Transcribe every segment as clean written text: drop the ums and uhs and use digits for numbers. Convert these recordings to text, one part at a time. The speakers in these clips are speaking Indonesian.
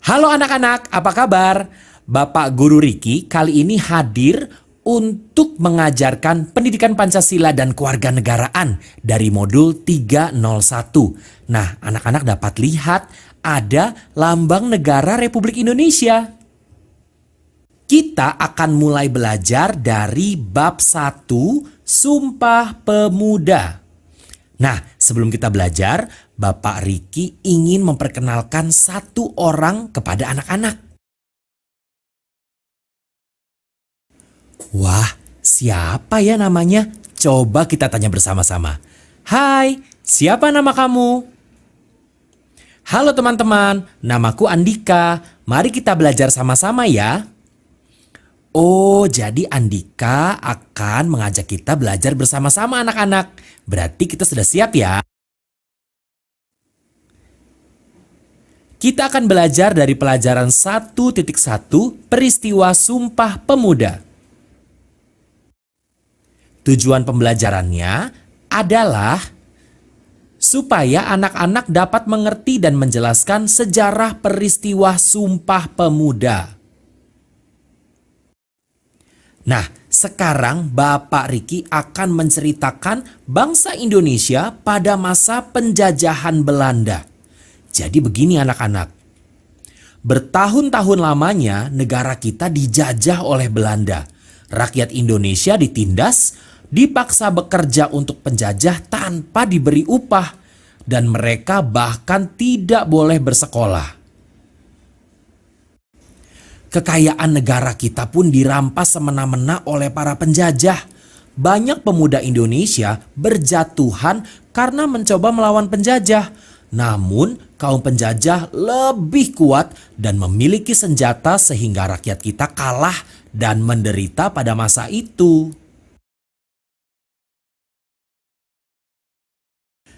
Halo anak-anak, apa kabar? Bapak Guru Riki kali ini hadir untuk mengajarkan pendidikan Pancasila dan kewarganegaraan dari modul 301. Nah, anak-anak dapat lihat ada lambang negara Republik Indonesia. Kita akan mulai belajar dari bab 1 Sumpah Pemuda. Nah, sebelum kita belajar, Bapak Riki ingin memperkenalkan satu orang kepada anak-anak. Wah, siapa ya namanya? Coba kita tanya bersama-sama. Hai, siapa nama kamu? Halo teman-teman, namaku Andika. Mari kita belajar sama-sama ya. Oh, jadi Andika akan mengajak kita belajar bersama-sama anak-anak. Berarti kita sudah siap ya. Kita akan belajar dari pelajaran 1.1 peristiwa Sumpah Pemuda. Tujuan pembelajarannya adalah supaya anak-anak dapat mengerti dan menjelaskan sejarah peristiwa Sumpah Pemuda. Nah, sekarang Bapak Riki akan menceritakan bangsa Indonesia pada masa penjajahan Belanda. Jadi begini anak-anak. Bertahun-tahun lamanya negara kita dijajah oleh Belanda. Rakyat Indonesia ditindas, dipaksa bekerja untuk penjajah tanpa diberi upah. Dan mereka bahkan tidak boleh bersekolah. Kekayaan negara kita pun dirampas semena-mena oleh para penjajah. Banyak pemuda Indonesia berjatuhan karena mencoba melawan penjajah. Namun kaum penjajah lebih kuat dan memiliki senjata sehingga rakyat kita kalah dan menderita pada masa itu.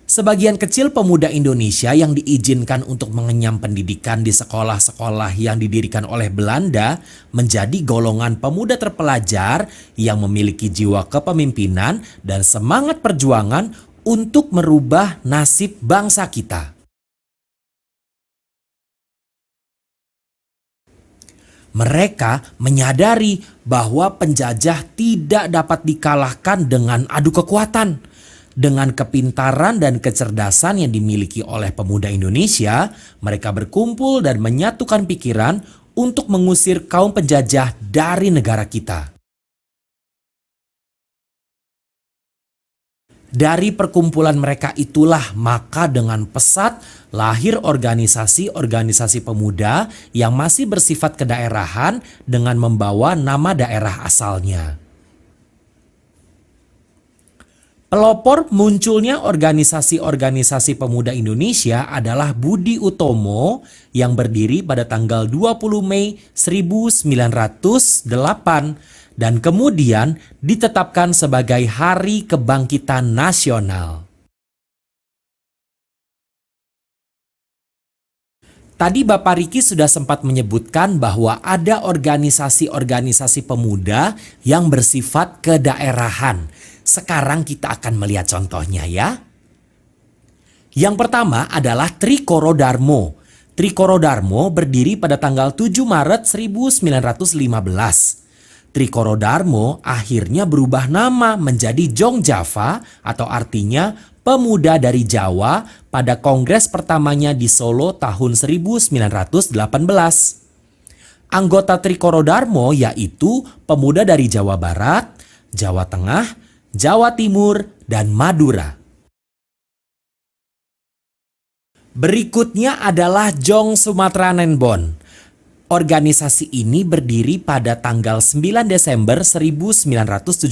Sebagian kecil pemuda Indonesia yang diizinkan untuk mengenyam pendidikan di sekolah-sekolah yang didirikan oleh Belanda menjadi golongan pemuda terpelajar yang memiliki jiwa kepemimpinan dan semangat perjuangan untuk merubah nasib bangsa kita. Mereka menyadari bahwa penjajah tidak dapat dikalahkan dengan adu kekuatan. Dengan kepintaran dan kecerdasan yang dimiliki oleh pemuda Indonesia, mereka berkumpul dan menyatukan pikiran untuk mengusir kaum penjajah dari negara kita. Dari perkumpulan mereka itulah maka dengan pesat lahir organisasi-organisasi pemuda yang masih bersifat kedaerahan dengan membawa nama daerah asalnya. Pelopor munculnya organisasi-organisasi pemuda Indonesia adalah Budi Utomo yang berdiri pada tanggal 20 Mei 1908 dan kemudian ditetapkan sebagai Hari Kebangkitan Nasional. Tadi Bapak Riki sudah sempat menyebutkan bahwa ada organisasi-organisasi pemuda yang bersifat kedaerahan. Sekarang kita akan melihat contohnya ya. Yang pertama adalah Trikoro Darmo. Trikoro Darmo berdiri pada tanggal 7 Maret 1915. Trikoro Darmo akhirnya berubah nama menjadi Jong Java atau artinya pemuda dari Jawa pada kongres pertamanya di Solo tahun 1918. Anggota Trikoro Darmo yaitu pemuda dari Jawa Barat, Jawa Tengah, Jawa Timur, dan Madura. Berikutnya adalah Jong Sumatera Nenbon. Organisasi ini berdiri pada tanggal 9 Desember 1917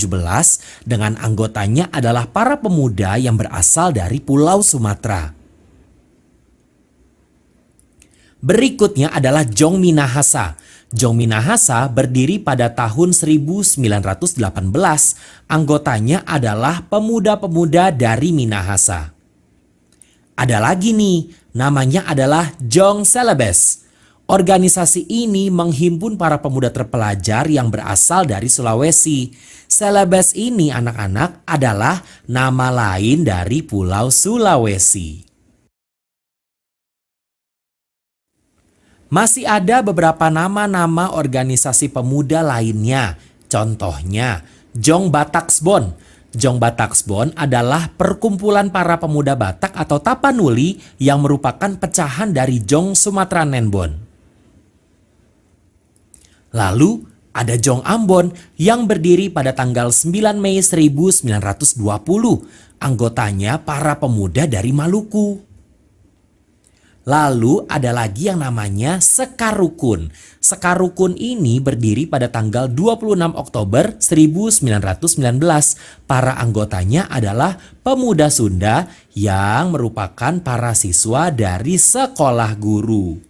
dengan anggotanya adalah para pemuda yang berasal dari Pulau Sumatera. Berikutnya adalah Jong Minahasa. Jong Minahasa berdiri pada tahun 1918. Anggotanya adalah pemuda-pemuda dari Minahasa. Ada lagi nih, namanya adalah Jong Celebes. Organisasi ini menghimpun para pemuda terpelajar yang berasal dari Sulawesi. Celebes ini anak-anak adalah nama lain dari Pulau Sulawesi. Masih ada beberapa nama-nama organisasi pemuda lainnya. Contohnya, Jong Bataksbon. Jong Bataksbon adalah perkumpulan para pemuda Batak atau Tapanuli yang merupakan pecahan dari Jong Sumatera Nenbon. Lalu ada Jong Ambon yang berdiri pada tanggal 9 Mei 1920. Anggotanya para pemuda dari Maluku. Lalu ada lagi yang namanya Sekarukun. Sekarukun ini berdiri pada tanggal 26 Oktober 1919. Para anggotanya adalah pemuda Sunda yang merupakan para siswa dari sekolah guru.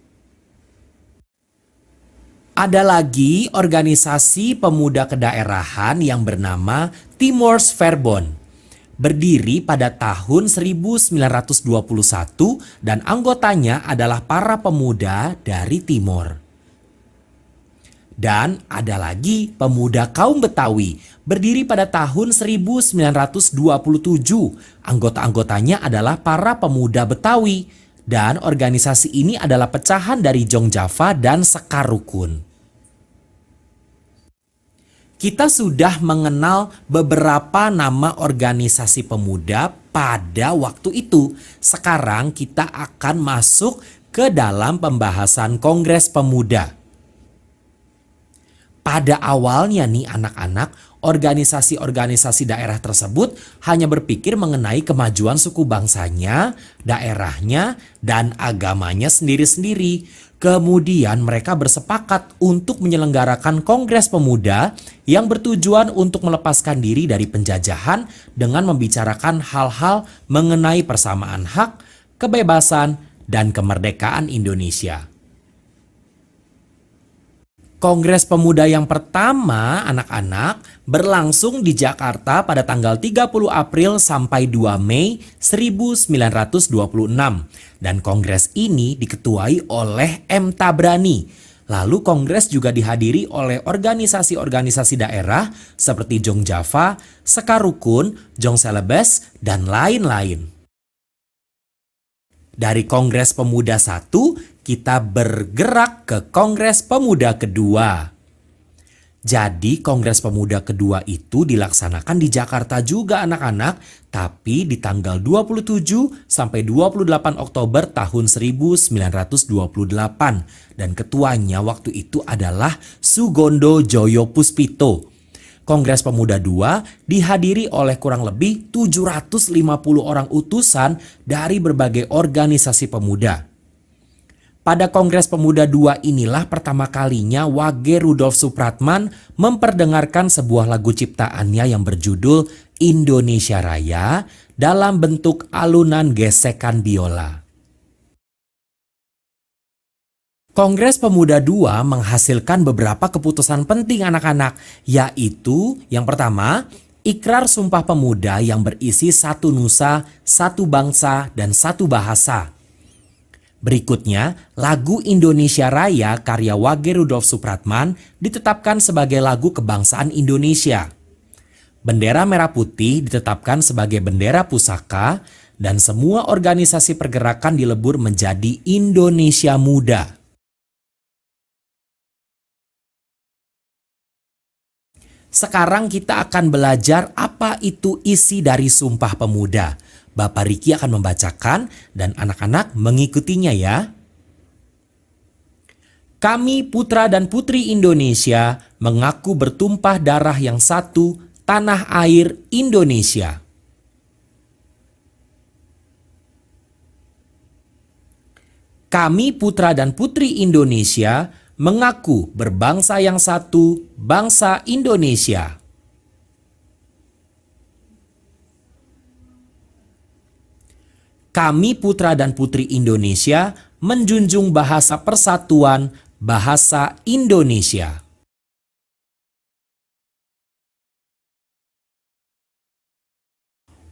Ada lagi organisasi pemuda kedaerahan yang bernama Timors Verbond. Berdiri pada tahun 1921 dan anggotanya adalah para pemuda dari Timor. Dan ada lagi pemuda kaum Betawi, berdiri pada tahun 1927. Anggota-anggotanya adalah para pemuda Betawi. Dan organisasi ini adalah pecahan dari Jong Java dan Sekarukun. Kita sudah mengenal beberapa nama organisasi pemuda pada waktu itu. Sekarang kita akan masuk ke dalam pembahasan Kongres Pemuda. Pada awalnya nih anak-anak, organisasi-organisasi daerah tersebut hanya berpikir mengenai kemajuan suku bangsanya, daerahnya, dan agamanya sendiri-sendiri. Kemudian mereka bersepakat untuk menyelenggarakan Kongres Pemuda yang bertujuan untuk melepaskan diri dari penjajahan dengan membicarakan hal-hal mengenai persamaan hak, kebebasan, dan kemerdekaan Indonesia. Kongres Pemuda yang pertama anak-anak berlangsung di Jakarta pada tanggal 30 April sampai 2 Mei 1926 dan kongres ini diketuai oleh M. Tabrani. Lalu kongres juga dihadiri oleh organisasi-organisasi daerah seperti Jong Java, Sekarukun, Jong Celebes, dan lain-lain. Dari Kongres Pemuda 1, kita bergerak ke Kongres Pemuda kedua. Jadi Kongres Pemuda kedua itu dilaksanakan di Jakarta juga anak-anak, tapi di tanggal 27 sampai 28 Oktober tahun 1928 dan ketuanya waktu itu adalah Sugondo Joyo Puspito. Kongres Pemuda II dihadiri oleh kurang lebih 750 orang utusan dari berbagai organisasi pemuda. Pada Kongres Pemuda II inilah pertama kalinya Wage Rudolf Supratman memperdengarkan sebuah lagu ciptaannya yang berjudul Indonesia Raya dalam bentuk alunan gesekan biola. Kongres Pemuda II menghasilkan beberapa keputusan penting anak-anak, yaitu yang pertama, Ikrar Sumpah Pemuda yang berisi satu nusa, satu bangsa, dan satu bahasa. Berikutnya, lagu Indonesia Raya karya Wage Rudolf Supratman ditetapkan sebagai lagu kebangsaan Indonesia. Bendera merah putih ditetapkan sebagai bendera pusaka dan semua organisasi pergerakan dilebur menjadi Indonesia Muda. Sekarang kita akan belajar apa itu isi dari Sumpah Pemuda. Bapak Riki akan membacakan dan anak-anak mengikutinya ya. Kami putra dan putri Indonesia mengaku bertumpah darah yang satu, tanah air Indonesia. Kami putra dan putri Indonesia mengaku berbangsa yang satu, bangsa Indonesia. Kami putra dan putri Indonesia menjunjung bahasa persatuan, Bahasa Indonesia.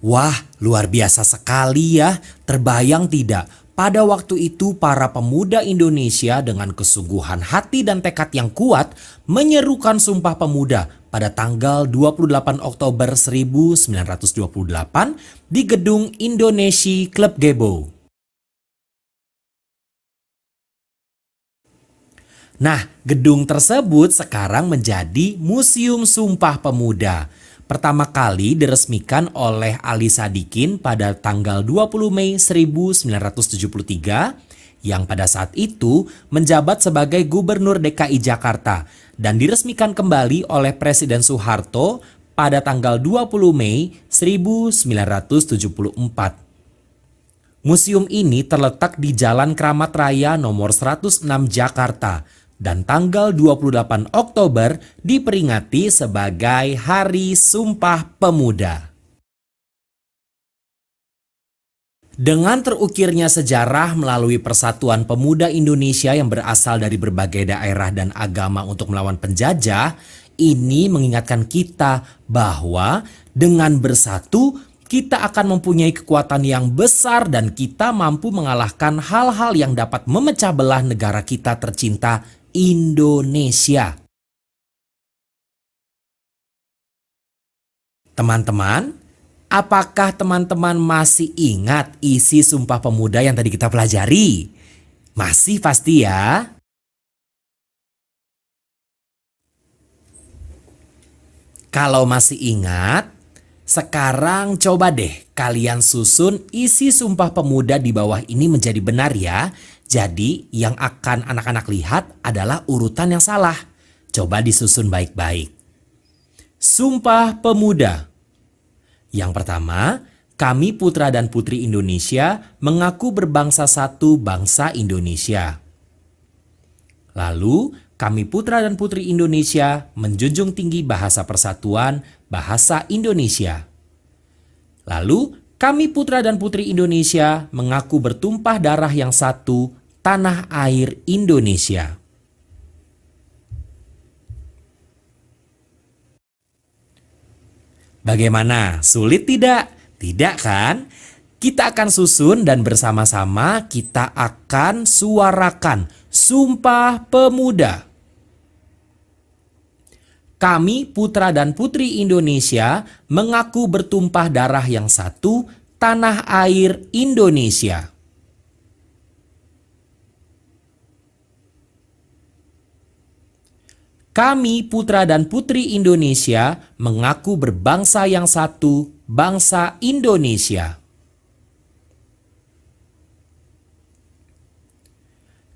Wah, luar biasa sekali ya. Terbayang tidak? Pada waktu itu para pemuda Indonesia dengan kesungguhan hati dan tekad yang kuat menyerukan Sumpah Pemuda pada tanggal 28 Oktober 1928 di Gedung Indonesia Club Gebo. Nah, gedung tersebut sekarang menjadi Museum Sumpah Pemuda. Pertama kali diresmikan oleh Ali Sadikin pada tanggal 20 Mei 1973 yang pada saat itu menjabat sebagai Gubernur DKI Jakarta dan diresmikan kembali oleh Presiden Soeharto pada tanggal 20 Mei 1974. Museum ini terletak di Jalan Kramat Raya nomor 106 Jakarta dan tanggal 28 Oktober diperingati sebagai Hari Sumpah Pemuda. Dengan terukirnya sejarah melalui Persatuan Pemuda Indonesia yang berasal dari berbagai daerah dan agama untuk melawan penjajah, ini mengingatkan kita bahwa dengan bersatu kita akan mempunyai kekuatan yang besar dan kita mampu mengalahkan hal-hal yang dapat memecah belah negara kita tercinta Indonesia. Teman-teman, apakah teman-teman masih ingat isi Sumpah Pemuda yang tadi kita pelajari? Masih pasti ya? Kalau masih ingat, sekarang coba deh kalian susun isi Sumpah Pemuda di bawah ini menjadi benar ya. Jadi yang akan anak-anak lihat adalah urutan yang salah. Coba disusun baik-baik. Sumpah Pemuda. Yang pertama, kami putra dan putri Indonesia mengaku berbangsa satu bangsa Indonesia. Lalu, kami putra dan putri Indonesia menjunjung tinggi bahasa persatuan, bahasa Indonesia. Lalu, kami putra dan putri Indonesia mengaku bertumpah darah yang satu, tanah air Indonesia. Bagaimana? Sulit tidak? Tidak kan? Kita akan susun dan bersama-sama kita akan suarakan Sumpah Pemuda. Kami putra dan putri Indonesia mengaku bertumpah darah yang satu, tanah air Indonesia. Kami putra dan putri Indonesia mengaku berbangsa yang satu, bangsa Indonesia.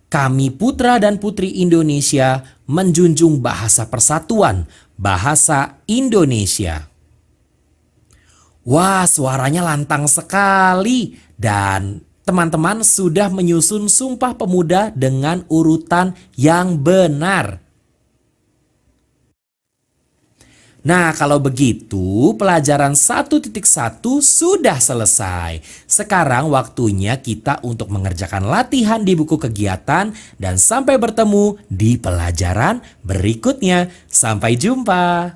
Kami putra dan putri Indonesia menjunjung bahasa persatuan, bahasa Indonesia. Wah, suaranya lantang sekali. Dan teman-teman sudah menyusun Sumpah Pemuda dengan urutan yang benar. Nah, kalau begitu pelajaran 1.1 sudah selesai. Sekarang waktunya kita untuk mengerjakan latihan di buku kegiatan dan sampai bertemu di pelajaran berikutnya. Sampai jumpa.